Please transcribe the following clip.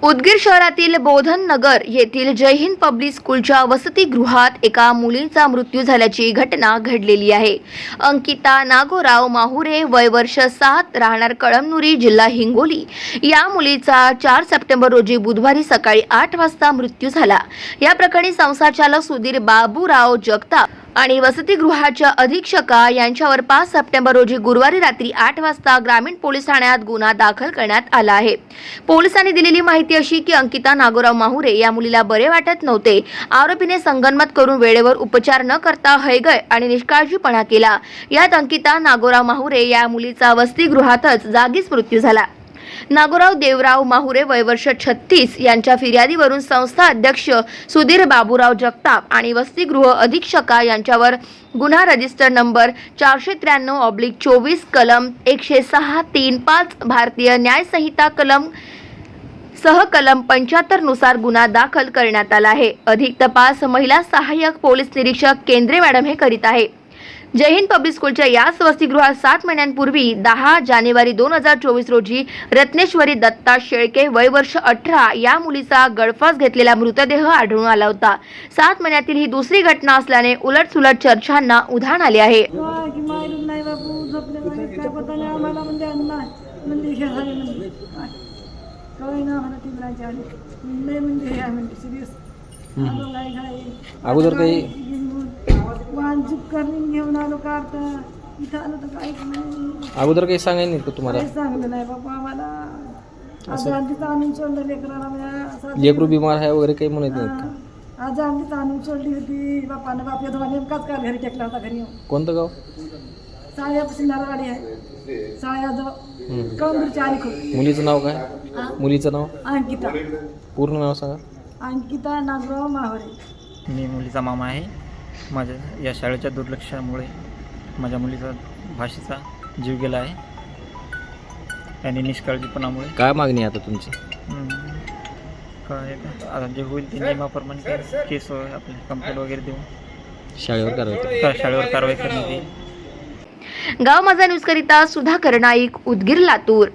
उदगीर शहरातील बोधन नगर येथील जय हिंद पब्लिक स्कूलच्या वसतिगृहात एका मुलीचा मृत्यू झाल्याची घटना घडलेली आहे। अंकिता नागोराव माहुरे, वय वर्ष 7, राहणार कळमनुरी, जिल्हा हिंगोली। या मुलीचा 4 सप्टेंबर रोजी बुधवारी सकाळी 8 वाजता मृत्यू झाला। या प्रकरणी संसारचालक सुधीर बाबूराव जगताप आणि वसतिगृहाच्या अधीक्षका यांच्यावर 5 सप्टेंबर रोजी गुरुवारी रात्री 8 वाजता ग्रामीण पोलीस ठाण्यात गुन्हा दाखल करण्यात आला आहे। पोलिसांनी दिलेली माहिती अशी की अंकिता नागोराव माहुरे या मुलीला बरे वाटत नव्हते। आरोपीने संगनमत करून वेळेवर उपचार न करता हयगय आणि निष्काळजीपणा केला। यात अंकिता नागोराव माहुरे या मुलीचा वसतिगृहातच जागीच मृत्यू झाला। नागोराव देवराव माहुरे, वय वर्ष 36 यांच्या फिर्यादीवरून संस्था अध्यक्ष सुधीर बाबूराव जगताप आणि वसतिगृह अधीक्षका यांच्यावर गुन्हा रजिस्टर नंबर 493/24 कलम 106(3)(5) भारतीय न्याय संहिता कलम 75 नुसार गुन्हा दाखल करण्यात आला आहे। अधिक तपास महिला सहाय्यक पोलीस निरीक्षक केंद्रे मॅडम हे करीत आहे। जय हिंद पब्लिक स्कूलच्या याच वसतिगृहात 7 महिन्यांपूर्वी 10 जानेवारी 2024 रोजी रत्नेश्वरी दत्ता शेळके, वय वर्ष 18 या मुलीचा गळफास घेतलेला मृतदेह आढळून आला होता। 7 महिन्यातील ही दुसरी घटना असल्याने उलटसुलट चर्चांना उधाण आले आहे। अगोदर काही अगोदर काही सांगायला नाही का तुम्हाला? सांगलं नाही बाबा आम्हाला। आज आधीच आणून सोडलं लेकराला, लेकरू बिमार आहे वगैरे काही म्हणत नाहीत का? आज आधीच आणून सोडली होती बापानं। बाप या दोघांनी नेमकाच काल घरी टेकला होता घरी येऊन। कोणतं गाव? साळ्यापासून नारवाडी आहे, साळ्याजवळ कळमनुरीच्या अलीकडे। मुलीचं नाव काय? मुलीचं नाव? अंकिता। पूर्ण नाव सांगा। अंकिता नागराव माहुरे। मी मुलीचा मामा आहे। माझ्या या शाळेच्या दुर्लक्षामुळे माझ्या मुलीचा भाषेचा जीव गेला आहे आणि निष्काळजीपणामुळे। काय मागणी आता तुमची? काय आता जे होईल ते नियमाप्रमाणे केस आपले कंप्लेंट वगैरे देऊन शाळेवर कारवाई करण्यात येईल। गाव माझा न्यूज करिता सुधाकर नाईक, उदगीर, लातूर।